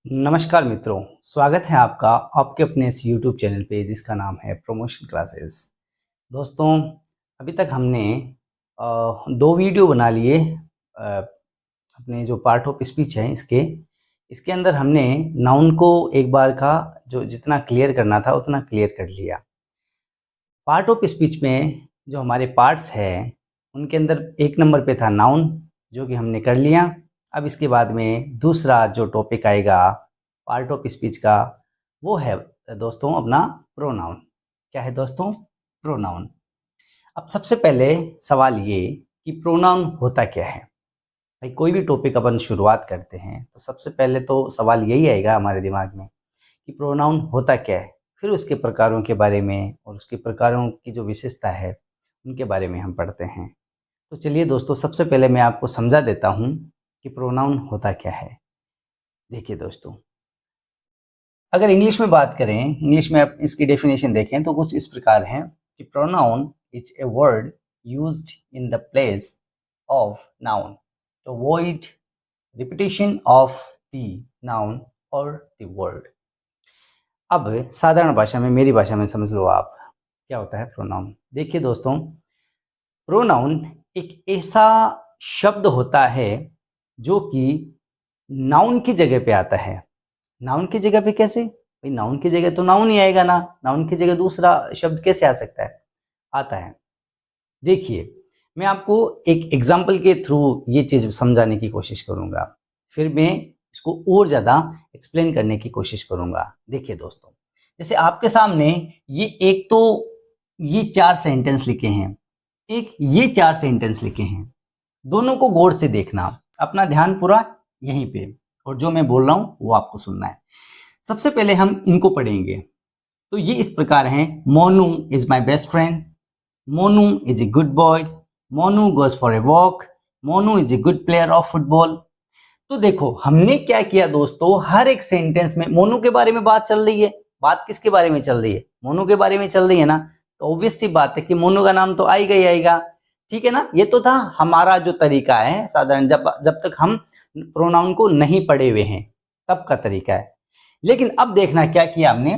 नमस्कार मित्रों, स्वागत है आपका आपके अपने इस YouTube चैनल पे जिसका नाम है प्रमोशन क्लासेस। दोस्तों, अभी तक हमने दो वीडियो बना लिए अपने जो पार्ट ऑफ स्पीच है इसके अंदर हमने नाउन को एक बार का जो जितना क्लियर करना था उतना क्लियर कर लिया। पार्ट ऑफ स्पीच में जो हमारे पार्ट्स हैं उनके अंदर एक नंबर पे था नाउन, जो कि हमने कर लिया। अब इसके बाद में दूसरा जो टॉपिक आएगा पार्ट ऑफ स्पीच का, वो है दोस्तों अपना प्रोनाउन। क्या है दोस्तों? प्रोनाउन। अब सबसे पहले सवाल ये कि प्रोनाउन होता क्या है। भाई, कोई भी टॉपिक अपन शुरुआत करते हैं तो सबसे पहले तो सवाल यही आएगा हमारे दिमाग में कि प्रोनाउन होता क्या है। फिर उसके प्रकारों के बारे में और उसके प्रकारों की जो विशेषता है उनके बारे में हम पढ़ते हैं। तो चलिए दोस्तों, सबसे पहले मैं आपको समझा देता हूँ कि प्रोनाउन होता क्या है। देखिए दोस्तों, अगर इंग्लिश में बात करें, इंग्लिश में आप इसकी डेफिनेशन देखें तो कुछ इस प्रकार है कि pronoun is a word used in the place of noun to avoid repetition of the noun और द वर्ड। अब साधारण भाषा में, मेरी भाषा में समझ लो आप, क्या होता है प्रोनाउन। देखिए दोस्तों, प्रोनाउन एक ऐसा शब्द होता है जो कि नाउन की जगह पे आता है। नाउन की जगह पे कैसे? भाई, नाउन की जगह तो नाउन ही आएगा ना, नाउन की जगह दूसरा शब्द कैसे आ सकता है? आता है। देखिए, मैं आपको एक एग्जाम्पल के थ्रू ये चीज समझाने की कोशिश करूंगा, फिर मैं इसको और ज्यादा एक्सप्लेन करने की कोशिश करूंगा। देखिए दोस्तों, जैसे आपके सामने ये चार सेंटेंस लिखे हैं, ये चार सेंटेंस लिखे हैं। दोनों को गौर से देखना, अपना ध्यान पूरा यहीं पे, और जो मैं बोल रहा हूं वो आपको सुनना है। सबसे पहले हम इनको पढ़ेंगे। तो ये इस प्रकार हैं: Monu is my best friend, Monu is a good boy, Monu goes for a walk, Monu is a good player of football. तो देखो, हमने क्या किया दोस्तों, हर एक सेंटेंस में मोनू के बारे में बात चल रही है। बात किसके बारे में चल रही है? मोनू के बारे में चल रही है ना। तो ऑब्वियस सी बात है कि मोनू का नाम तो आएगा ही आएगा। ठीक है ना। ये तो था हमारा जो तरीका है साधारण, जब तक हम प्रोनाउन को नहीं पढ़े हुए हैं तब का तरीका है। लेकिन अब देखना क्या किया हमने,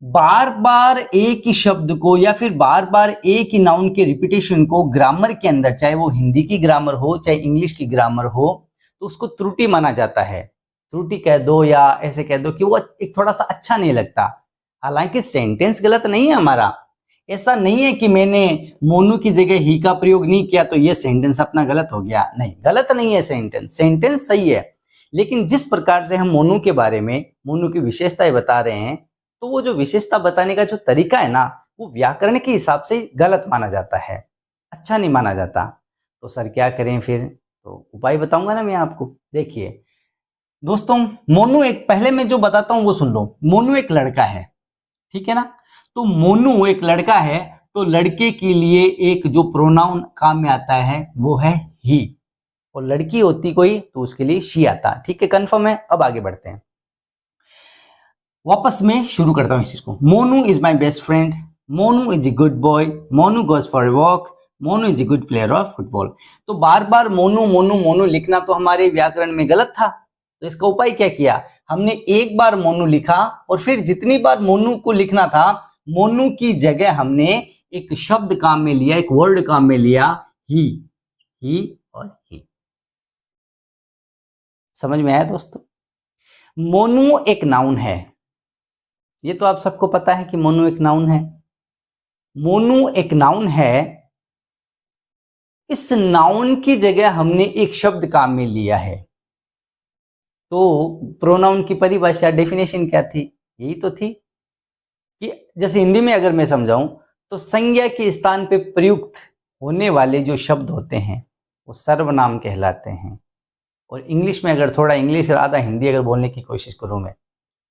बार बार एक ही शब्द को या फिर बार बार एक ही नाउन के रिपीटेशन को ग्रामर के अंदर, चाहे वो हिंदी की ग्रामर हो चाहे इंग्लिश की ग्रामर हो, तो उसको त्रुटि माना जाता है। त्रुटि कह दो या ऐसे कह दो कि वो एक थोड़ा सा अच्छा नहीं लगता। हालांकि सेंटेंस गलत नहीं है हमारा। ऐसा नहीं है कि मैंने मोनू की जगह ही का प्रयोग नहीं किया तो ये सेंटेंस अपना गलत हो गया। नहीं, गलत नहीं है सेंटेंस सही है। लेकिन जिस प्रकार से हम मोनू के बारे में, मोनू की विशेषताएं बता रहे हैं, तो वो जो विशेषता बताने का जो तरीका है ना, वो व्याकरण के हिसाब से गलत माना जाता है, अच्छा नहीं माना जाता। तो सर क्या करें फिर? तो उपाय बताऊंगा ना मैं आपको। देखिए दोस्तों, मोनू एक, पहले मैं जो बताता हूं वो सुन लो। मोनू एक लड़का है, ठीक है ना। तो मोनू एक लड़का है, तो लड़के के लिए एक जो प्रोनाउन काम में आता है वो है ही, और लड़की होती कोई तो उसके लिए शी आता। ठीक है, कंफर्म है। अब आगे बढ़ते हैं, वापस मैं शुरू करता हूं इस चीज को। Monu is my best friend, Monu is a good boy, Monu goes for a walk, Monu is a good player of football. तो बार बार मोनू मोनू मोनू लिखना तो हमारे व्याकरण में गलत था। तो इसका उपाय क्या किया हमने, एक बार मोनू लिखा और फिर जितनी बार मोनू को लिखना था, मोनू की जगह हमने एक शब्द काम में लिया, एक वर्ड काम में लिया, ही और ही। समझ में आया दोस्तों? मोनू एक नाउन है, ये तो आप सबको पता है कि मोनू एक नाउन है। मोनू एक नाउन है, इस नाउन की जगह हमने एक शब्द काम में लिया है। तो प्रोनाउन की परिभाषा, डेफिनेशन क्या थी? यही तो थी कि जैसे हिंदी में अगर मैं समझाऊं तो संज्ञा के स्थान पे प्रयुक्त होने वाले जो शब्द होते हैं वो सर्वनाम कहलाते हैं। और इंग्लिश में अगर थोड़ा इंग्लिश और आधा हिंदी अगर बोलने की कोशिश करूं मैं,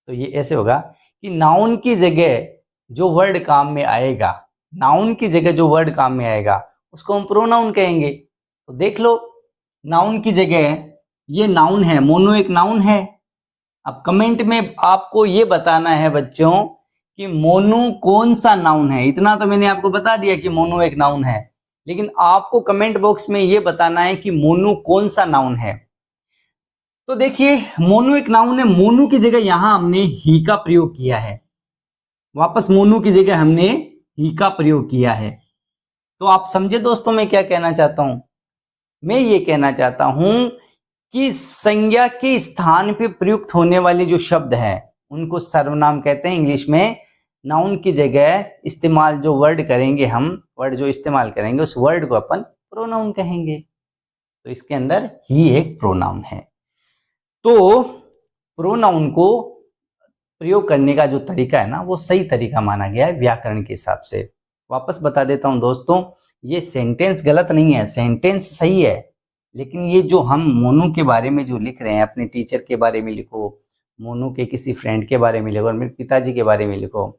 तो ये ऐसे होगा कि नाउन की जगह जो वर्ड काम में आएगा, नाउन की जगह जो वर्ड काम में आएगा उसको हम प्रोनाउन कहेंगे। तो देख लो, नाउन की जगह ये नाउन है, मोनू एक नाउन है। अब कमेंट में आपको ये बताना है बच्चों कि मोनू कौन सा नाउन है। इतना तो मैंने आपको बता दिया कि मोनू एक नाउन है, लेकिन आपको कमेंट बॉक्स में ये बताना है कि मोनू कौन सा नाउन है। तो देखिए मोनो एक नाउन है, मोनू की जगह यहां हमने ही का प्रयोग किया है, वापस मोनू की जगह हमने ही का प्रयोग किया है। तो आप समझे दोस्तों मैं क्या कहना चाहता हूं? मैं ये कहना चाहता हूं कि संज्ञा के स्थान पे प्रयुक्त होने वाले जो शब्द है उनको सर्वनाम कहते हैं इंग्लिश में। नाउन की जगह इस्तेमाल जो वर्ड करेंगे, हम वर्ड जो इस्तेमाल करेंगे उस वर्ड को अपन प्रोनाउन कहेंगे। तो इसके अंदर ही एक प्रोनाउन है। तो प्रोनाउन को प्रयोग करने का जो तरीका है ना वो सही तरीका माना गया है व्याकरण के हिसाब से। वापस बता देता हूं दोस्तों, ये सेंटेंस गलत नहीं है, सेंटेंस सही है, लेकिन ये जो हम मोनू के बारे में जो लिख रहे हैं, अपने टीचर के बारे में लिखो, मोनू के किसी फ्रेंड के बारे में लिखो, मेरे पिताजी के बारे में लिखो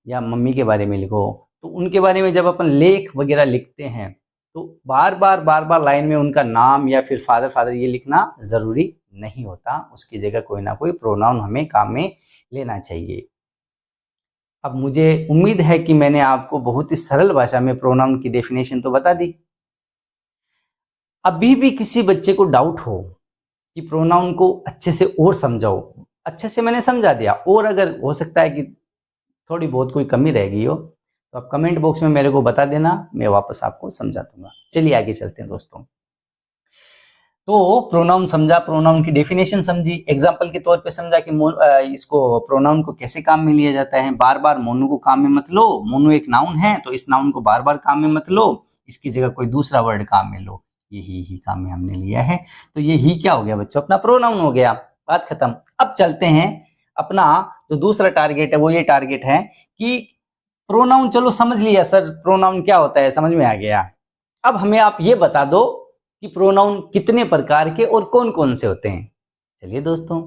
या मम्मी के बारे में लिखो, तो उनके बारे में जब अपन लेख वगैरह लिखते हैं तो बार बार लाइन में उनका नाम या फिर फादर ये लिखना जरूरी नहीं होता। उसकी जगह कोई ना कोई प्रोनाउन हमें काम में लेना चाहिए। अब मुझे उम्मीद है कि मैंने आपको बहुत ही सरल भाषा में प्रोनाउन की डेफिनेशन तो बता दी। अभी भी किसी बच्चे को डाउट हो कि प्रोनाउन को अच्छे से और समझाओ, अच्छे से मैंने समझा दिया, और अगर हो सकता है कि थोड़ी बहुत कोई कमी रह गई हो तो आप कमेंट बॉक्स में मेरे को बता देना, मैं वापस आपको समझा दूंगा। चलिए आगे चलते हैं दोस्तों। तो प्रोनाउन समझा, प्रोनाउन की डेफिनेशन समझी, एग्जांपल के तौर पे समझा कि इसको प्रोनाउन को कैसे काम में लिया जाता है। बार बार मोनू को काम में मत लो, मोनू एक नाउन है तो इस नाउन को बार बार काम में मत लो, इसकी जगह कोई दूसरा वर्ड काम में लो। ये ही काम में हमने लिया है, तो ये ही क्या हो गया बच्चों, अपना प्रोनाउन हो गया, बात खत्म। अब चलते हैं अपना जो दूसरा टारगेट है, वो ये टारगेट है कि प्रोनाउन चलो समझ लिया सर, प्रोनाउन क्या होता है समझ में आ गया। अब हमें आप ये बता दो कि प्रोनाउन कितने प्रकार के और कौन कौन से होते हैं। चलिए दोस्तों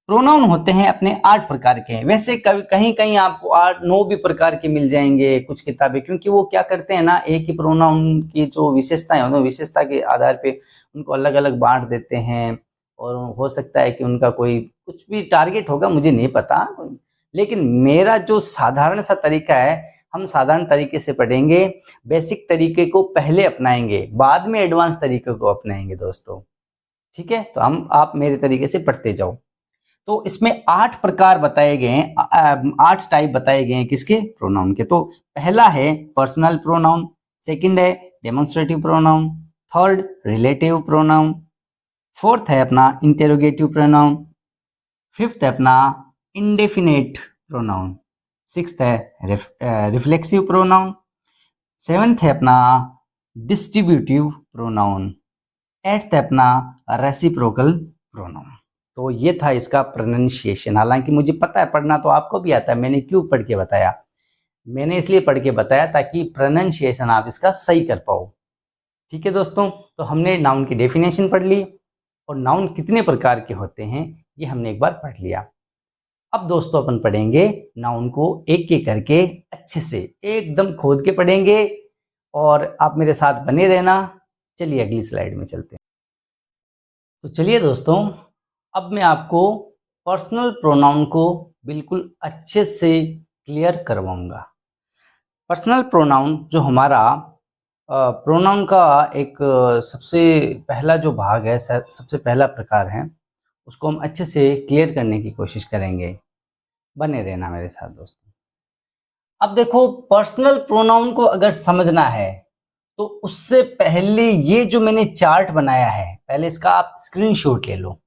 प्रोनाउन होते हैं अपने 8 प्रकार के। वैसे कहीं कहीं आपको 8-9 भी प्रकार के मिल जाएंगे कुछ किताबें, क्योंकि वो क्या करते हैं ना, एक ही प्रोनाउन की जो विशेषताएं होती हैं विशेषता के आधार पे उनको अलग अलग बांट देते हैं, और हो सकता है कि उनका कोई कुछ भी टारगेट होगा, मुझे नहीं पता। लेकिन मेरा जो साधारण सा तरीका है, हम साधारण तरीके से पढ़ेंगे, बेसिक तरीके को पहले अपनाएंगे, बाद में एडवांस तरीके को अपनाएंगे दोस्तों। ठीक है, तो आप मेरे तरीके से पढ़ते जाओ। तो इसमें 8 प्रकार बताए गए हैं, 8 टाइप बताए गए हैं किसके, प्रोनाउन के। तो पहला है पर्सनल प्रोनाउन, सेकंड है demonstrative pronoun, third relative pronoun, fourth है अपना इंटेरोगेटिव प्रोनाउन, फिफ्थ है अपना इंडेफिनेट प्रोनाउन, सिक्स्थ है रिफ्लेक्सिव प्रोनाउन, सेवंथ है अपना डिस्ट्रीब्यूटिव प्रोनाउन, एट्थ है अपना रेसिप्रोकल प्रोनाउन। तो ये था इसका प्रोनाउंसिएशन। हालांकि मुझे पता है पढ़ना तो आपको भी आता है, मैंने क्यों पढ़ के बताया, मैंने इसलिए पढ़ के बताया ताकि प्रोनाउंसिएशन आप इसका सही कर पाओ। ठीक है दोस्तों, तो हमने नाउन की डेफिनेशन पढ़ ली और नाउन कितने प्रकार के होते हैं ये हमने एक बार पढ़ लिया। अब दोस्तों अपन पढ़ेंगे नाउन को एक एक करके अच्छे से एकदम खोद के पढ़ेंगे, और आप मेरे साथ बने रहना। चलिए अगली स्लाइड में चलते हैं। तो चलिए दोस्तों, अब मैं आपको पर्सनल प्रोनाउन को बिल्कुल अच्छे से क्लियर करवाऊंगा। पर्सनल प्रोनाउन जो हमारा प्रोनाउन का एक सबसे पहला जो भाग है, सबसे पहला प्रकार है, उसको हम अच्छे से क्लियर करने की कोशिश करेंगे। बने रहना मेरे साथ दोस्तों। अब देखो, पर्सनल प्रोनाउन को अगर समझना है तो उससे पहले ये जो मैंने चार्ट बनाया है, पहले इसका आप स्क्रीनशॉट ले लो।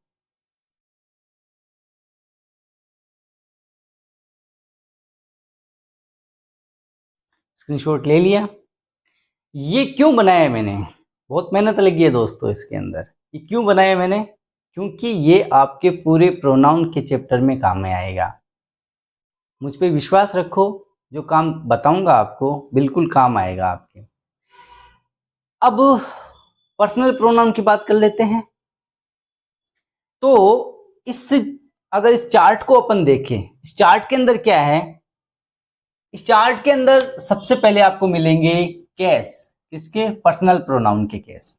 स्क्रीनशॉट ले लिया। ये क्यों बनाया मैंने, बहुत मेहनत लगी है दोस्तों इसके अंदर। ये क्यों बनाया मैंने, क्योंकि ये आपके पूरे प्रोनाउन के चैप्टर में काम में आएगा। मुझ पे विश्वास रखो, जो काम बताऊंगा आपको बिल्कुल काम आएगा आपके। अब पर्सनल प्रोनाउन की बात कर लेते हैं। तो इस अगर इस चार्ट को अपन देखें, इस चार्ट के अंदर क्या है, इस चार्ट के अंदर सबसे पहले आपको मिलेंगे केस, किसके, पर्सनल प्रोनाउन के केस,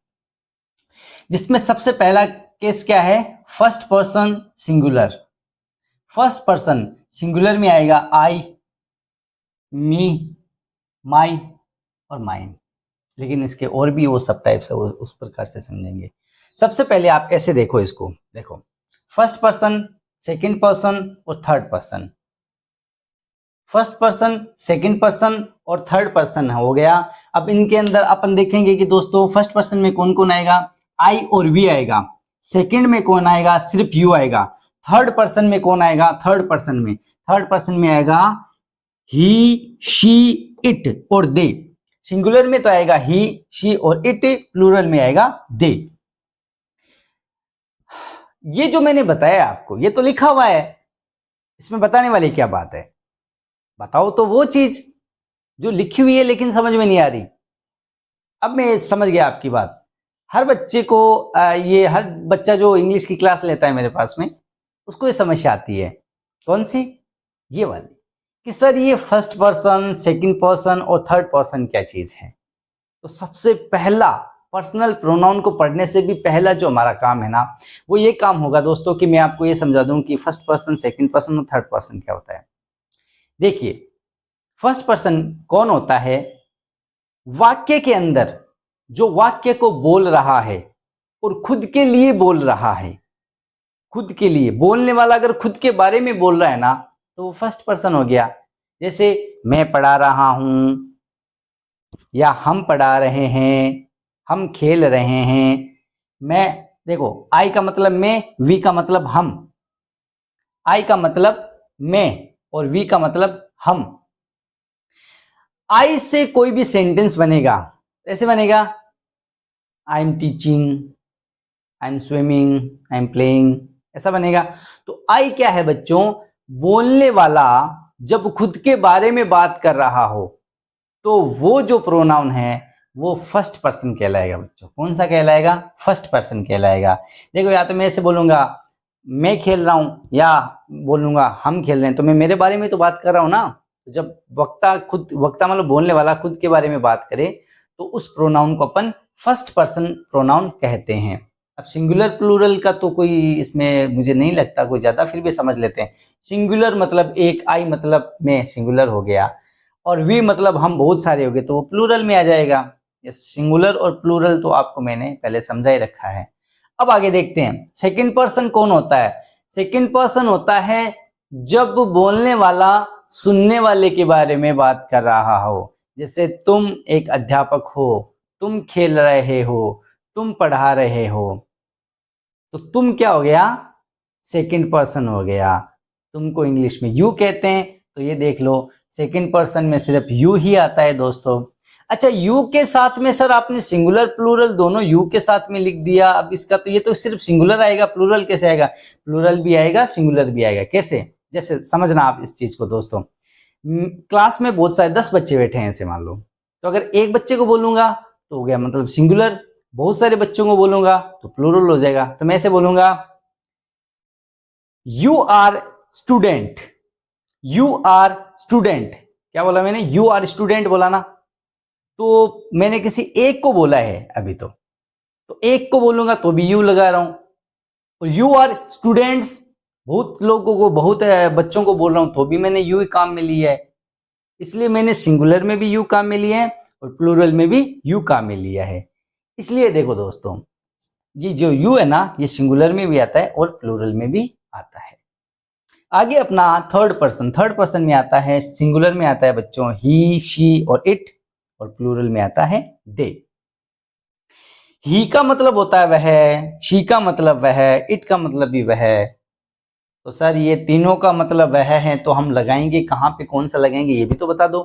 जिसमें सबसे पहला केस क्या है, first person singular. First person singular में आएगा आई, मी, माई और माइन। लेकिन इसके और भी वो सब टाइप्स है, वो उस प्रकार से समझेंगे। सबसे पहले आप ऐसे देखो, इसको देखो, फर्स्ट पर्सन, सेकंड पर्सन और third person. First person, second person और थर्ड पर्सन हो गया। अब इनके अंदर अपन देखेंगे कि दोस्तों फर्स्ट पर्सन में कौन कौन आएगा, आई और वी आएगा। सेकंड में कौन आएगा, सिर्फ यू आएगा। थर्ड पर्सन में कौन आएगा, थर्ड पर्सन में आएगा ही, शी, इट और दे। सिंगुलर में तो आएगा ही, शी और इट, प्लूरल में आएगा दे। ये जो मैंने बताया आपको, ये तो लिखा हुआ है, इसमें बताने वाली क्या बात है? बताओ तो वो चीज जो लिखी हुई है लेकिन समझ में नहीं आ रही। अब मैं समझ गया आपकी बात। हर बच्चे को ये हर बच्चा जो इंग्लिश की क्लास लेता है मेरे पास में, उसको ये समस्या आती है। कौन सी? ये वाली, कि सर ये फर्स्ट पर्सन, सेकंड पर्सन और थर्ड पर्सन क्या चीज है? तो सबसे पहला पर्सनल प्रोनाउन को पढ़ने से भी पहला जो हमारा काम है ना, वो ये काम होगा दोस्तों कि मैं आपको ये समझा दूं कि फर्स्ट पर्सन, सेकंड पर्सन और थर्ड पर्सन क्या होता है। देखिए, फर्स्ट पर्सन कौन होता है? वाक्य के अंदर जो वाक्य को बोल रहा है और खुद के लिए बोल रहा है, खुद के लिए बोलने वाला अगर खुद के बारे में बोल रहा है ना, तो वो फर्स्ट पर्सन हो गया। जैसे मैं पढ़ा रहा हूं, या हम पढ़ा रहे हैं, हम खेल रहे हैं। मैं, देखो, आई का मतलब मैं, वी का मतलब हम। आई का मतलब मैं और वी का मतलब हम। आई से कोई भी सेंटेंस बनेगा, ऐसे बनेगा, I am teaching, I am swimming, I am playing, ऐसा बनेगा। तो आई क्या है बच्चों? बोलने वाला जब खुद के बारे में बात कर रहा हो, तो वो जो प्रोनाउन है वो फर्स्ट पर्सन कहलाएगा बच्चों। कौन सा कहलाएगा? फर्स्ट पर्सन कहलाएगा। देखो, या तो मैं ऐसे बोलूंगा मैं खेल रहा हूं, या बोलूंगा हम खेल रहे हैं, तो मैं मेरे बारे में तो बात कर रहा हूं ना। जब वक्ता मतलब बोलने वाला खुद के बारे में बात करे, तो उस प्रोनाउन को अपन फर्स्ट पर्सन प्रोनाउन कहते हैं। अब सिंगुलर प्लूरल का तो कोई इसमें मुझे नहीं लगता कोई ज्यादा, फिर भी समझ लेते हैं। सिंगुलर मतलब एक, आई मतलब मैं, सिंगुलर हो गया, और वी मतलब हम बहुत सारे हो गए, तो वो प्लूरल में आ जाएगा। ये सिंगुलर और प्लूरल तो आपको मैंने पहले समझा ही रखा है। अब आगे देखते हैं, सेकंड पर्सन कौन होता है? सेकंड पर्सन होता है जब बोलने वाला सुनने वाले के बारे में बात कर रहा हो। जैसे तुम एक अध्यापक हो, तुम खेल रहे हो, तुम पढ़ा रहे हो, तो तुम क्या हो गया? सेकंड पर्सन हो गया। तुमको इंग्लिश में यू कहते हैं, तो ये देख लो, सेकंड पर्सन में सिर्फ यू ही आता है दोस्तों। अच्छा, यू के साथ में सर आपने सिंगुलर प्लूरल दोनों यू के साथ में लिख दिया। अब इसका तो ये तो सिर्फ सिंगुलर आएगा, प्लूरल कैसे आएगा? प्लूरल भी आएगा, सिंगुलर भी आएगा। कैसे? जैसे समझना आप इस चीज को दोस्तों। क्लास में बहुत सारे 10 बच्चे बैठे हैं ऐसे मान लो, तो अगर एक बच्चे को बोलूंगा तो हो गया मतलब सिंगुलर, बहुत सारे बच्चों को बोलूंगा तो प्लूरल हो जाएगा। तो मैं ऐसे बोलूंगा, you are student, you are student. क्या बोला मैंने? यू आर स्टूडेंट बोला ना। तो मैंने किसी एक को बोला है अभी, तो एक को बोलूंगा तो भी यू लगा रहा हूं। और यू आर स्टूडेंट्स, बहुत लोगों को, बहुत बच्चों को बोल रहा हूं, तो भी मैंने यू काम में लिया है। इसलिए मैंने सिंगुलर में भी यू काम में लिया है और प्लूरल में भी यू काम में लिया है। इसलिए देखो दोस्तों, ये जो यू है ना, ये सिंगुलर में भी आता है और प्लूरल में भी आता है। आगे अपना थर्ड पर्सन में आता है, सिंगुलर में आता है बच्चों ही, शी और इट, और प्लूरल में आता है दे। ही का मतलब होता है वह, शी का मतलब वह, इट का मतलब भी वह। तो सर ये तीनों का मतलब वह है, तो हम लगाएंगे कहां पे, कौन सा लगाएंगे, ये भी तो बता दो।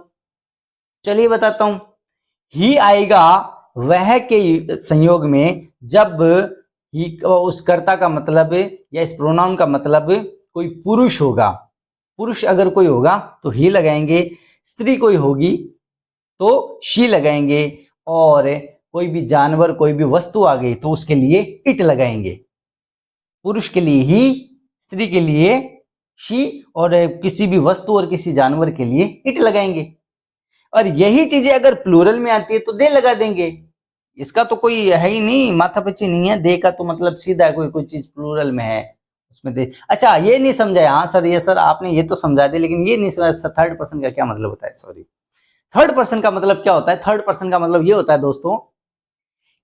चलिए बताता हूं। ही आएगा वह के संयोग में जब ही उस कर्ता का मतलब या इस प्रोनाउन का मतलब कोई पुरुष होगा। पुरुष अगर कोई होगा तो ही लगाएंगे, स्त्री कोई होगी तो शी लगाएंगे, और कोई भी जानवर, कोई भी वस्तु आ गई तो उसके लिए इट लगाएंगे। पुरुष के लिए ही, स्त्री के लिए शी, और किसी भी वस्तु और किसी जानवर के लिए इट लगाएंगे। और यही चीजें अगर प्लूरल में आती है तो दे लगा देंगे। इसका तो कोई है ही नहीं, माथापच्ची नहीं है। दे का तो मतलब सीधा कोई चीज प्लूरल में है उसमें दे। अच्छा, ये नहीं समझा? हाँ सर, ये सर आपने ये तो समझा दिया, लेकिन ये नहीं समझा थर्ड पर्सन का क्या मतलब होता है। सॉरी, थर्ड पर्सन का मतलब क्या होता है? थर्ड पर्सन का मतलब ये होता है दोस्तों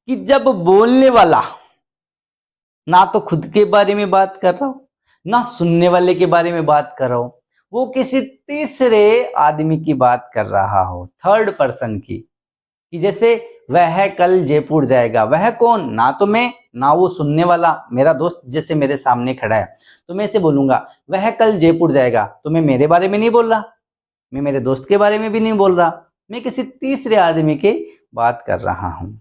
कि जब बोलने वाला ना तो खुद के बारे में बात कर रहा हो, ना सुनने वाले के बारे में बात कर रहा हो, वो किसी तीसरे आदमी की बात कर रहा हो, थर्ड पर्सन की। कि जैसे वह कल जयपुर जाएगा, वह कौन? ना तो मैं, ना वो सुनने वाला मेरा दोस्त जैसे मेरे सामने खड़ा है, तो मैं इसे बोलूंगा वह कल जयपुर जाएगा, तो मैं मेरे बारे में नहीं बोल रहा, मैं मेरे दोस्त के बारे में भी नहीं बोल रहा, मैं किसी तीसरे आदमी की बात कर रहा हूं।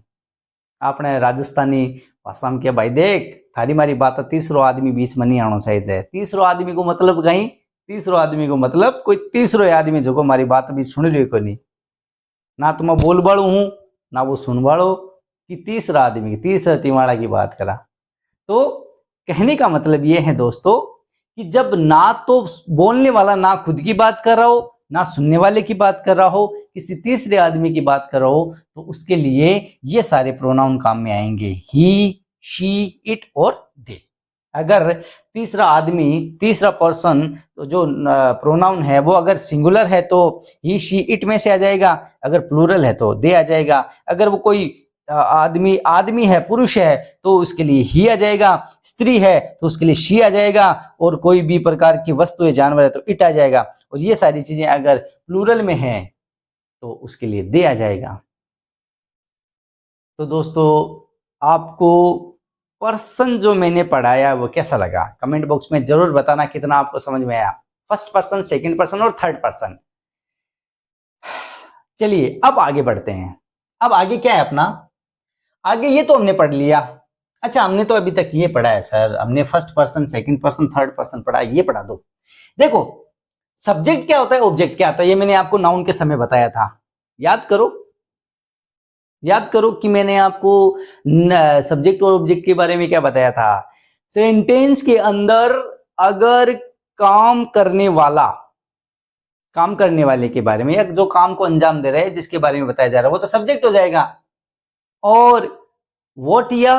आपने राजस्थानी भाषा में क्या भाई, देख थारी मारी बात तीसरो आदमी बीच में नहीं आना चाहिए। तीसरो आदमी को मतलब कहीं, तीसरो आदमी को मतलब कोई तीसरो आदमी जो हमारी बात भी सुन रही को नहीं, ना तो मैं बोल बाड़ू हूं ना वो सुन बाड़ो, कि तीसरा आदमी तीसरा तिवाड़ा की बात करा। तो कहने का मतलब ये है दोस्तों कि जब ना तो बोलने वाला ना खुद की बात कर रहा हो, ना सुनने वाले की बात कर रहा हो, किसी तीसरे आदमी की बात कर रहा हो, तो उसके लिए ये सारे प्रोनाउन काम में आएंगे, ही, शी, इट और दे। अगर तीसरा आदमी, तीसरा पर्सन, तो जो प्रोनाउन है वो अगर सिंगुलर है तो ही, शी, इट में से आ जाएगा, अगर प्लूरल है तो दे आ जाएगा, अगर वो कोई आदमी आदमी है, पुरुष है, तो उसके लिए ही आ जाएगा, स्त्री है तो उसके लिए शी आ जाएगा, और कोई भी प्रकार की वस्तु है, जानवर है, तो इट आ जाएगा। और ये सारी चीजें अगर प्लूरल में है तो उसके लिए दे आ जाएगा। तो दोस्तों आपको पर्सन जो मैंने पढ़ाया वो कैसा लगा? कमेंट बॉक्स में जरूर बताना कितना आपको समझ में आया, फर्स्ट पर्सन, सेकंड पर्सन और थर्ड पर्सन। चलिए अब आगे बढ़ते हैं। अब आगे क्या है अपना? आगे ये तो हमने पढ़ लिया। अच्छा, हमने तो अभी तक ये पढ़ा है सर, हमने first person, second person, third person पढ़ा है, ये पढ़ा दो। देखो सब्जेक्ट क्या होता है, ऑब्जेक्ट क्या होता है, ये मैंने आपको नाउन के समय बताया था। याद करो, याद करो कि मैंने आपको सब्जेक्ट और ऑब्जेक्ट के बारे में क्या बताया था। सेंटेंस के अंदर अगर काम करने वाला, काम करने वाले के बारे में, या जो काम को अंजाम दे रहा है जिसके बारे में बताया जा रहा है, वो तो सब्जेक्ट हो जाएगा। और व्हाट या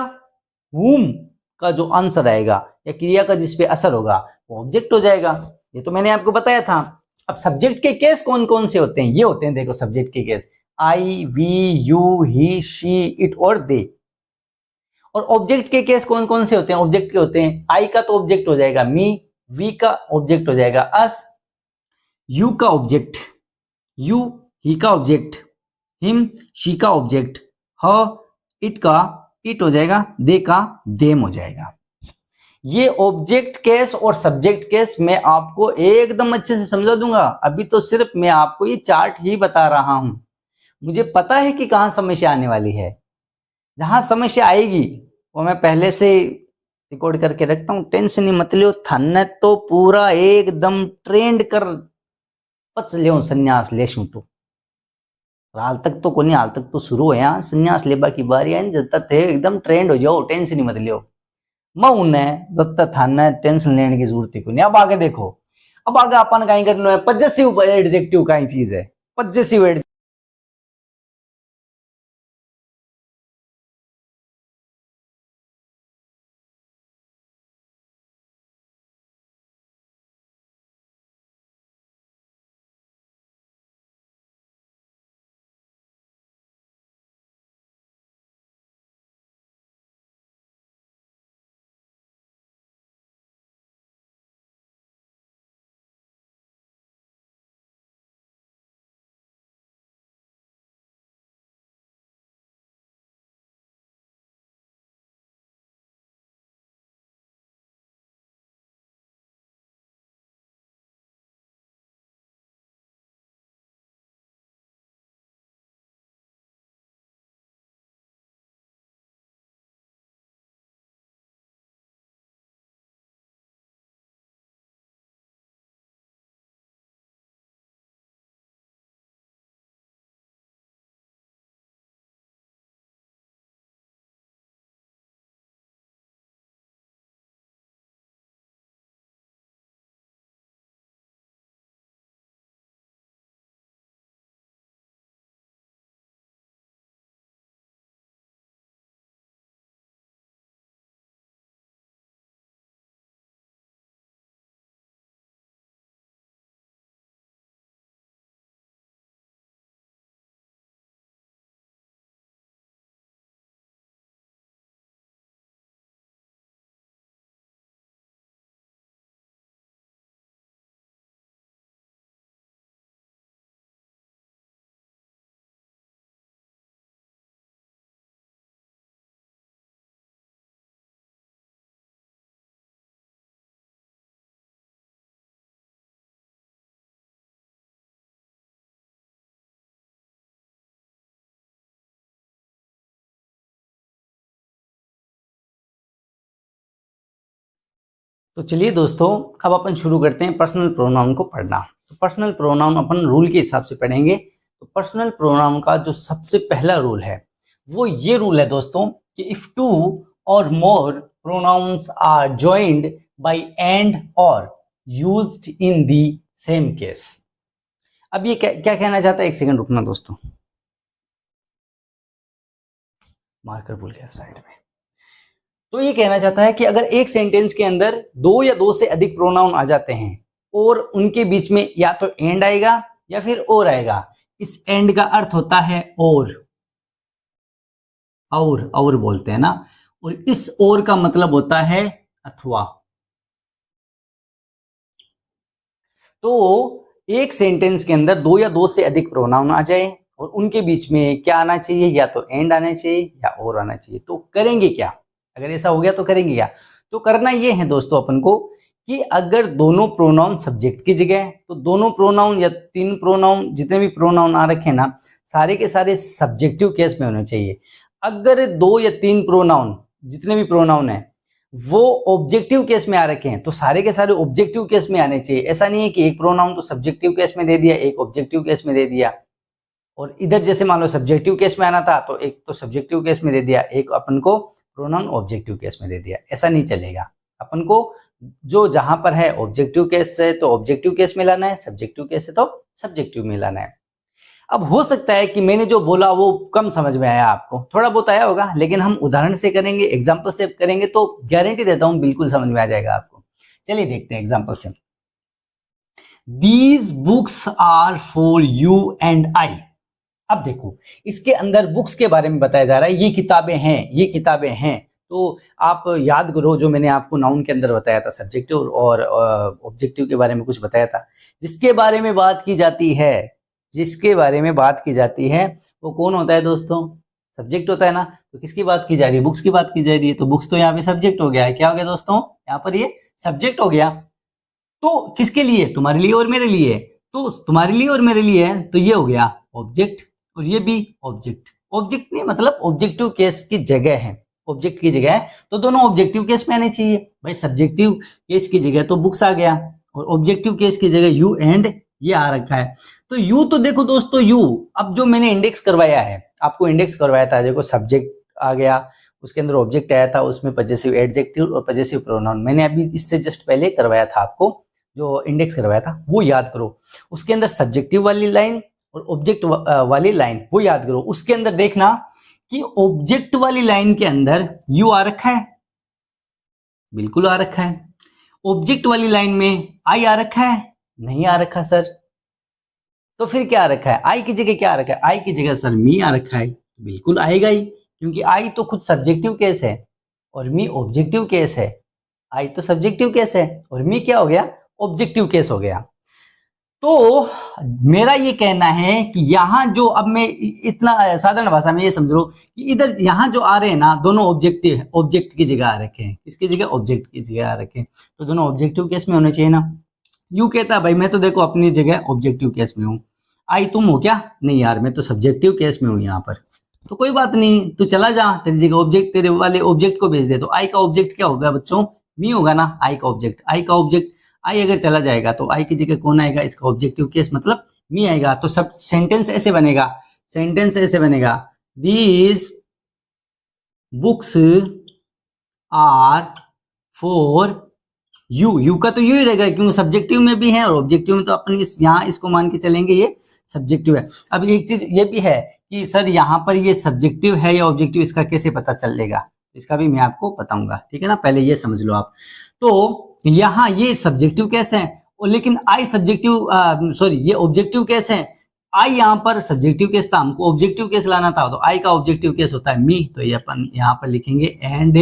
whom का जो आंसर आएगा या क्रिया का जिसपे असर होगा वो ऑब्जेक्ट हो जाएगा। ये तो मैंने आपको बताया था। अब सब्जेक्ट के केस कौन कौन से होते हैं? ये होते हैं, देखो सब्जेक्ट के case, I, we, you, he, she, it और दे। और ऑब्जेक्ट के केस कौन कौन से होते हैं? ऑब्जेक्ट के होते हैं, आई का तो ऑब्जेक्ट हो जाएगा मी, वी का ऑब्जेक्ट हो जाएगा अस, यू का ऑब्जेक्ट यू, ही का ऑब्जेक्ट हिम, शी का ऑब्जेक्ट ह, इट का इट हो जाएगा, दे का देम हो जाएगा। ये ऑब्जेक्ट केस और सब्जेक्ट केस मैं आपको एकदम अच्छे से समझा दूंगा। अभी तो सिर्फ मैं आपको ये चार्ट ही बता रहा हूं, मुझे पता है कि कहां समस्या आने वाली है। जहां समस्या आएगी वो मैं पहले से रिकॉर्ड करके रखता हूं, टेंशन नहीं मत लियो। थाने तो पूरा एकदम ट्रेंड कर पच लियो संन्यास लेशू तो, हाल तक तो कोनी, हाल तक तो शुरू है, यहाँ संन्यास लेबा की बारी है, जब तक थे एकदम ट्रेंड हो जाओ, टेंशन नहीं मत लियो। मैं उन्हें जब तक थाने टेंशन लेने की जरूरत ही कोनी। अब आगे देखो, अब आगे अपन कहीं करना है, पजेसिव एडजेक्टिव का ही चीज है, पजेसिव तो चलिए दोस्तों, अब अपन शुरू करते हैं पर्सनल प्रोनाउन को पढ़ना। तो पर्सनल प्रोनाउन अपन रूल के हिसाब से पढ़ेंगे। तो पर्सनल प्रोनाउन का जो सबसे पहला रूल है वो ये रूल है दोस्तों कि if two or more pronouns are joined by and or used in the same case. अब ये क्या कहना चाहता है, एक सेकंड रुकना दोस्तों, मार्कर भूल गया साइड में। तो ये कहना चाहता है कि अगर एक सेंटेंस के अंदर दो या दो से अधिक प्रोनाउन आ जाते हैं और उनके बीच में या तो एंड आएगा या फिर और आएगा, इस एंड का अर्थ होता है और बोलते हैं ना, और इस और का मतलब होता है अथवा। तो एक सेंटेंस के अंदर दो या दो से अधिक प्रोनाउन आ जाए और उनके बीच में क्या आना चाहिए, या तो एंड आना चाहिए या और आना चाहिए। तो करेंगे क्या, अगर ऐसा हो गया तो करेंगे क्या? तो करना ये है दोस्तों अपन को कि अगर दोनों प्रोनाउन सब्जेक्ट की जगह है तो दोनों प्रोनाउन या तीन प्रोनाउन, जितने भी प्रोनाउन आ रखे हैं ना, सारे के सारे सब्जेक्टिव केस में होने चाहिए। अगर दो या तीन प्रोनाउन, जितने भी प्रोनाउन है वो ऑब्जेक्टिव केस में आ रखे हैं तो सारे के सारे ऑब्जेक्टिव केस में आने चाहिए। ऐसा नहीं है कि एक प्रोनाउन तो सब्जेक्टिव केस में दे दिया, एक ऑब्जेक्टिव केस में दे दिया, और इधर जैसे मान लो सब्जेक्टिव केस में आना था तो एक तो सब्जेक्टिव केस में दे दिया, एक अपन को प्रोनाउन ऑब्जेक्टिव केस में दे दिया। ऐसा नहीं चलेगा। अपन को जो जहां पर है ऑब्जेक्टिव केस है तो ऑब्जेक्टिव केस में लाना है, सब्जेक्टिव केस है तो सब्जेक्टिव में लाना है। अब हो सकता है कि मैंने जो बोला वो कम समझ में आया, आपको थोड़ा बहुत आया होगा, लेकिन हम उदाहरण से करेंगे, एग्जाम्पल से करेंगे तो गारंटी देता हूं बिल्कुल समझ में आ जाएगा आपको। चलिए देखते हैं एग्जाम्पल से। These books are for you and I. अब देखो, इसके अंदर बुक्स के बारे में बताया जा रहा है, ये किताबें हैं, ये किताबें हैं। तो आप याद करो जो मैंने आपको नाउन के अंदर बताया था, सब्जेक्टिव और ऑब्जेक्टिव के बारे में कुछ बताया था। जिसके बारे में बात की जाती है, जिसके बारे में बात की जाती है वो कौन होता है दोस्तों? सब्जेक्ट होता है ना। तो किसकी बात की जा रही है? बुक्स की बात की जा रही है। तो बुक्स तो यहाँ पे सब्जेक्ट हो गया है। क्या हो गया दोस्तों? यहाँ पर ये सब्जेक्ट हो गया। तो किसके लिए? तुम्हारे लिए और मेरे लिए। तो तुम्हारे लिए और मेरे लिए है तो ये हो गया ऑब्जेक्ट, और ये भी ऑब्जेक्ट। ऑब्जेक्ट नहीं मतलब ऑब्जेक्टिव केस की जगह है, ऑब्जेक्ट की जगह है तो दोनों ऑब्जेक्टिव केस में आने चाहिए। भाई सब्जेक्टिव केस की जगह तो बुक्स आ गया और ऑब्जेक्टिव केस की जगह यू एंड ये आ रखा है। तो यू तो देखो दोस्तों, यू अब जो मैंने इंडेक्स करवाया है, आपको इंडेक्स करवाया था, देखो सब्जेक्ट आ गया, उसके अंदर ऑब्जेक्ट आया था, उसमें पजेसिव एडजेक्टिव और पजेसिव प्रोनाउन। मैंने अभी इससे जस्ट पहले करवाया था, आपको जो इंडेक्स करवाया था वो याद करो। उसके अंदर सब्जेक्टिव वाली लाइन और ऑब्जेक्ट वाली लाइन वो याद करो। उसके अंदर देखना कि ऑब्जेक्ट वाली लाइन के अंदर यू आ रखा है, बिल्कुल आ रखा है। ऑब्जेक्ट वाली लाइन में आई आ रखा है, नहीं आ रखा सर। तो फिर क्या आ रखा है? आई की जगह क्या आ रखा है? आई की जगह सर मी आ रखा है। बिल्कुल आएगा ही, क्योंकि आई तो खुद सब्जेक्टिव केस है और मी ऑब्जेक्टिव केस है। आई तो सब्जेक्टिव केस है और मी क्या हो गया? ऑब्जेक्टिव केस हो गया। तो मेरा ये कहना है कि यहां जो, अब मैं इतना साधारण भाषा में ये समझ लो कि इधर यहां जो आ रहे हैं ना, दोनों ऑब्जेक्टिव, ऑब्जेक्ट की जगह आ रखे हैं। किसकी जगह? ऑब्जेक्ट की जगह आ रखे हैं। तो दोनों ऑब्जेक्टिव केस में होने चाहिए ना। यू कहता है भाई मैं तो देखो अपनी जगह ऑब्जेक्टिव केस में हूं। आई तुम हो क्या? नहीं यार, मैं तो सब्जेक्टिव केस में हूं यहाँ पर। तो कोई बात नहीं, तू चला जा, तेरी जगह ऑब्जेक्ट, तेरे वाले ऑब्जेक्ट को भेज दे। तो आई का ऑब्जेक्ट क्या होगा बच्चों? मी होगा ना। आई का ऑब्जेक्ट, आई का ऑब्जेक्ट आई अगर चला जाएगा तो आई की जगह कौन आएगा? इसका ऑब्जेक्टिव केस मतलब मी आएगा। तो सब सेंटेंस ऐसे बनेगा, सेंटेंस ऐसे बनेगा, these books are for you. You का तो यू ही रहेगा क्योंकि सब्जेक्टिव में भी है और ऑब्जेक्टिव में तो अपन यहाँ इसको मान के चलेंगे ये सब्जेक्टिव है। अब एक चीज ये भी है कि सर यहाँ पर ये सब्जेक्टिव है या ऑब्जेक्टिव, इसका कैसे पता चलेगा? इसका भी मैं आपको बताऊंगा, ठीक है ना। पहले ये समझ लो आप। तो यहाँ ये सब्जेक्टिव केस है और लेकिन आई सब्जेक्टिव, सॉरी ये ऑब्जेक्टिव केस है। आई यहाँ पर सब्जेक्टिव केस था, हमको ऑब्जेक्टिव केस लाना था, तो आई का ऑब्जेक्टिव केस होता है मी। तो ये अपन यहाँ पर लिखेंगे एंड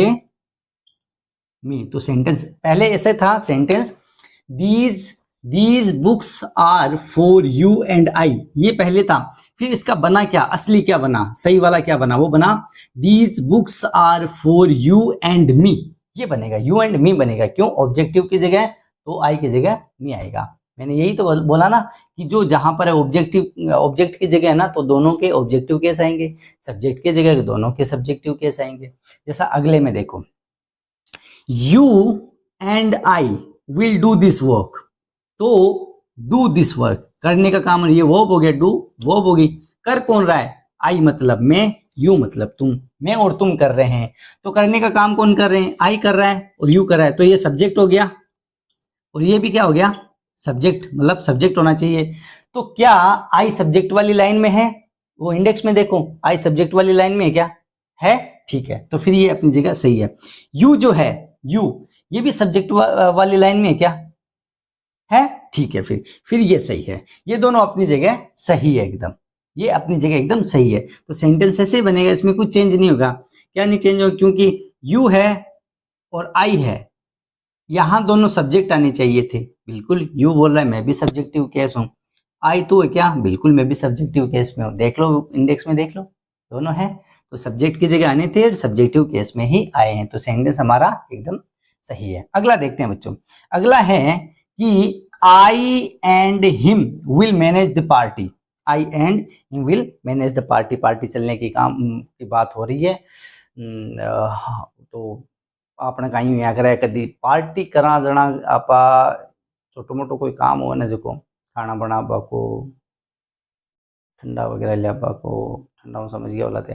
मी। तो सेंटेंस पहले ऐसे था, sentence these books are for you and I, ये पहले था। फिर इसका बना क्या, असली क्या बना, सही वाला क्या बना? वो बना these books are for you and me. ये बनेगा, यू एंड मी बनेगा। क्यों? ऑब्जेक्टिव की जगह तो आई की जगह मी आएगा। मैंने यही तो बोला ना कि जो जहां पर ऑब्जेक्टिव, ऑब्जेक्ट की जगह है ना, तो दोनों के ऑब्जेक्टिव केस आएंगे, सब्जेक्ट की जगह दोनों के सब्जेक्टिव केस आएंगे। जैसा अगले में देखो, you and I will do this work. तो डू दिस वर्क, करने का काम ये वर्ब हो गया, डू वर्ब होगी। कर कौन रहा है? आई मतलब मैं, यू मतलब तुम, मैं और तुम कर रहे हैं। तो करने का काम कौन कर रहे हैं? आई कर रहा है और यू कर रहा है, तो ये सब्जेक्ट हो गया और ये भी क्या हो गया? सब्जेक्ट, मतलब सब्जेक्ट होना चाहिए। तो क्या आई सब्जेक्ट वाली लाइन में है? वो इंडेक्स में देखो, आई सब्जेक्ट वाली लाइन में है क्या? है, ठीक है, तो फिर ये अपनी जगह सही है। यू जो है, यू, ये भी सब्जेक्ट वाली लाइन में है क्या? है, ठीक है, फिर ये सही है। ये दोनों अपनी जगह सही है एकदम, ये अपनी जगह एकदम सही है। तो सेंटेंस ऐसे बनेगा, इसमें कुछ चेंज नहीं होगा। क्या नहीं चेंज होगा? क्योंकि यू है और आई है, यहां दोनों सब्जेक्ट आने चाहिए थे। बिल्कुल, यू बोल रहा है मैं भी सब्जेक्टिव केस हूं, आई तो है क्या? बिल्कुल मैं भी सब्जेक्टिव केस में हूं। देख लो इंडेक्स में, देख लो दोनों है, तो सब्जेक्ट की जगह आने थे, सब्जेक्टिव केस में ही आए हैं। तो सेंटेंस हमारा एकदम सही है। अगला देखते हैं बच्चों। अगला है कि I and him will manage the party. I and him will manage the party, party चलने की काम की बात हो रही है। तो આપણે કાંઈ યા કરે કદી પાર્ટી કરા જણા આપા छोटो मोटो कोई काम हो ना, जो खाना बनाबा को, ठंडा वगैरह लियाबा को, ठंडा समझ गया बोला थे,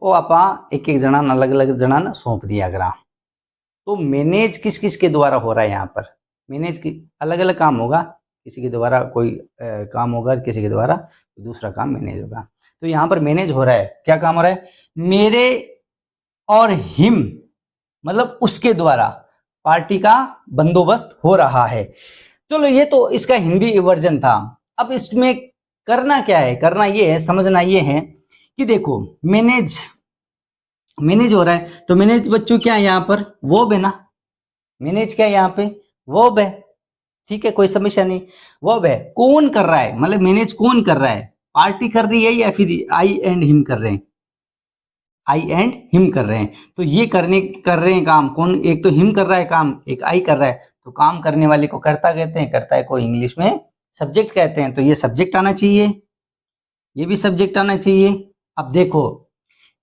वो आपा एक एक जना अलग अलग जना ना सौंप दिया करा। तो मैनेज किस किस के द्वारा हो रहा है? यहाँ पर मैनेज की अलग अलग काम होगा, किसी के द्वारा कोई काम होगा, किसी के द्वारा दूसरा काम मैनेज होगा। तो यहाँ पर मैनेज हो रहा है, क्या काम हो रहा है? मेरे और हिम मतलब उसके द्वारा पार्टी का बंदोबस्त हो रहा है। चलो ये तो इसका हिंदी वर्जन था। अब इसमें करना क्या है? करना ये है, समझना ये है कि देखो मैनेज, मैनेज हो रहा है, तो मैनेज बच्चों क्या है यहाँ पर? वर्ब है ना। मैनेज क्या है यहाँ पे? वर्ब है, ठीक है, कोई समस्या नहीं। वर्ब है, कौन कर रहा है? मतलब मैनेज कौन कर रहा है? पार्टी कर रही है या फिर आई एंड हिम कर रहे हैं? आई एंड हिम कर रहे हैं। तो ये कर रहे हैं काम कौन? एक तो हिम कर रहा है काम, एक आई कर रहा है। तो काम करने वाले को कर्ता कहते हैं, कर्ता को इंग्लिश में सब्जेक्ट कहते हैं। तो ये सब्जेक्ट आना चाहिए, ये भी सब्जेक्ट आना चाहिए। अब देखो,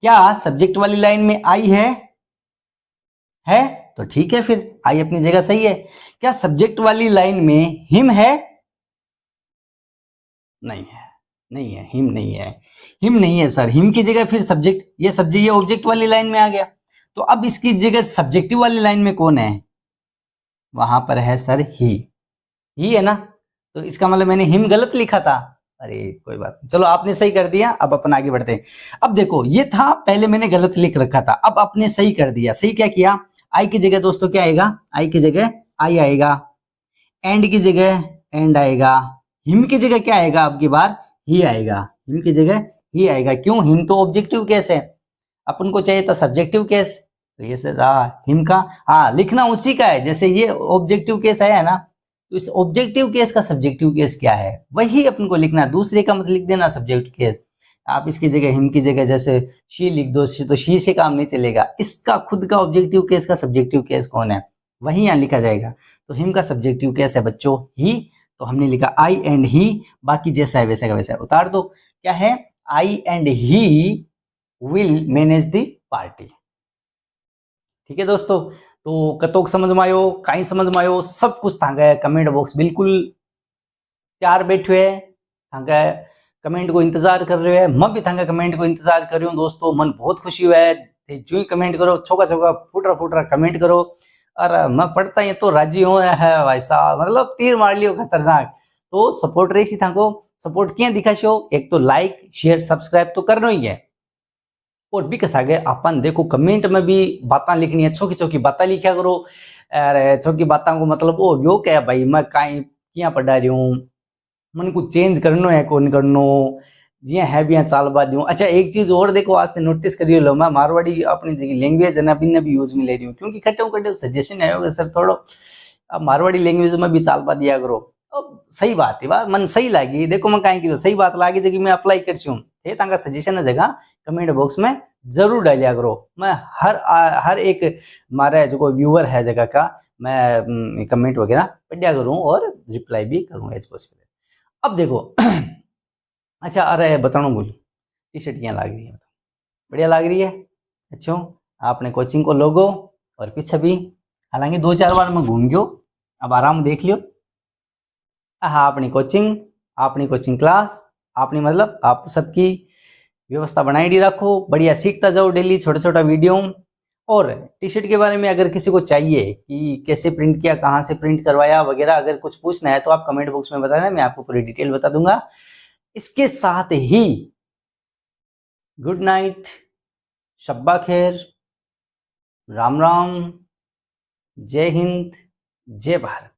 क्या सब्जेक्ट वाली लाइन में आई है तो ठीक है, फिर आई अपनी जगह सही है। क्या सब्जेक्ट वाली लाइन में हिम है? नहीं है, नहीं है, हिम नहीं है, हिम नहीं है सर। हिम की जगह फिर सब्जेक्ट, ये ऑब्जेक्ट वाली लाइन में आ गया। तो अब इसकी जगह सब्जेक्टिव वाली लाइन में कौन है? वहां पर है सर ही है ना। तो इसका मतलब मैंने हिम गलत लिखा था। अरे कोई बात नहीं, चलो आपने सही कर दिया। अब अपन आगे बढ़ते हैं। अब देखो ये था, पहले मैंने गलत लिख रखा था, अब आपने सही कर दिया। सही क्या किया? आई की जगह दोस्तों क्या आएगा? आई की जगह आई आएगा, एंड की जगह एंड आएगा, हिम की जगह क्या आएगा? अब की बार ही आएगा, हिम की जगह ही आएगा। क्यों? हिम तो ऑब्जेक्टिव केस है, अपन को चाहिए था सब्जेक्टिव केस। तो ये से रहा हिम का। हाँ, लिखना उसी का है, जैसे ये ऑब्जेक्टिव केस आया है ना, तो इस ऑब्जेक्टिव केस का सब्जेक्टिव केस क्या है वही अपन को लिखना। दूसरे का मत लिख देना सब्जेक्टिव केस। आप इसकी जगह हिम की जगह जैसे शी लिख दो, तो शी से काम नहीं चलेगा। इसका खुद का ऑब्जेक्टिव केस का सब्जेक्टिव केस कौन है, वही यहाँ लिखा जाएगा। तो हिम का सब्जेक्टिव केस है बच्चों ही, तो हमने लिखा आई एंड ही। बाकी जैसा है वैसा का वैसा उतार दो। क्या है? I and he will manage the party. ठीक है दोस्तों, तो कतोक समझ में आयो, कहीं समझ में आयो, सब कुछ था कमेंट बॉक्स बिल्कुल तैयार बैठे है। था कमेंट को इंतजार कर रहे हो है, मैं भी था कमेंट को इंतजार कर रही हूँ दोस्तों। मन बहुत खुशी हुआ है, जो ही कमेंट करो, छोका छोका फुटरा फुटरा कमेंट करो। और मैं पढ़ता ही तो राजी हूँ है भाई साहब, मतलब तीर मार लियो खतरनाक। तो सपोर्ट रही था को, सपोर्ट क्या दिखा शो? एक तो लाइक शेयर सब्सक्राइब तो करना ही है, और भी कसा गए अपन देखो कमेंट में भी बातें लिखनी है, छोकी छोकी बातें लिखा करो। अरे छोकी बातों को मतलब ओ यो क्या भाई, मैं कहीं क्या पढ़ा रही हूँ, मन को चेंज करनो है कौन करनो, जिया है भी चालबा दूं। अच्छा एक चीज और देखो, आज से नोटिस करियो लो, मैं मारवाड़ी अपनी लैंग्वेज है ना भी यूज में ले रही हूँ, क्योंकि कटे सजेशन आयोगे सर थोड़ो अब मारवाड़ी लैंग्वेज में भी चालबा दिया करो। अब सही बात है, बात मन सही लगी, देखो मैं कहीं सही बात लगी जगह मैं अप्लाई कर सजेशन है जगह कमेंट बॉक्स में जरूर डालिया करो। मैं हर एक मारे जो व्यूअर है जगह का मैं कमेंट वगैरह पढ़िया करूँ और रिप्लाई भी करूँ एज पॉसिबल। अब देखो अच्छा, अरे बताना भूल, टी शर्ट क्या लग रही है? बढ़िया लग रही है। अच्छा, आपने कोचिंग को लोगो और पीछे भी हालांकि 2-4 बार मैं घूम गयो, अब आराम देख लियो। हाँ, अपनी कोचिंग क्लास, अपनी मतलब आप सबकी व्यवस्था बनाई रखो, बढ़िया सीखता जाओ डेली छोटा छोटा वीडियो। और टी शर्ट के बारे में अगर किसी को चाहिए कि कैसे प्रिंट किया, कहाँ से प्रिंट करवाया वगैरह, अगर कुछ पूछना है तो आप कमेंट बॉक्स में बताना, मैं आपको पूरी डिटेल बता दूंगा। इसके साथ ही गुड नाइट, शब्बा खैर, राम राम, जय हिंद, जय भारत।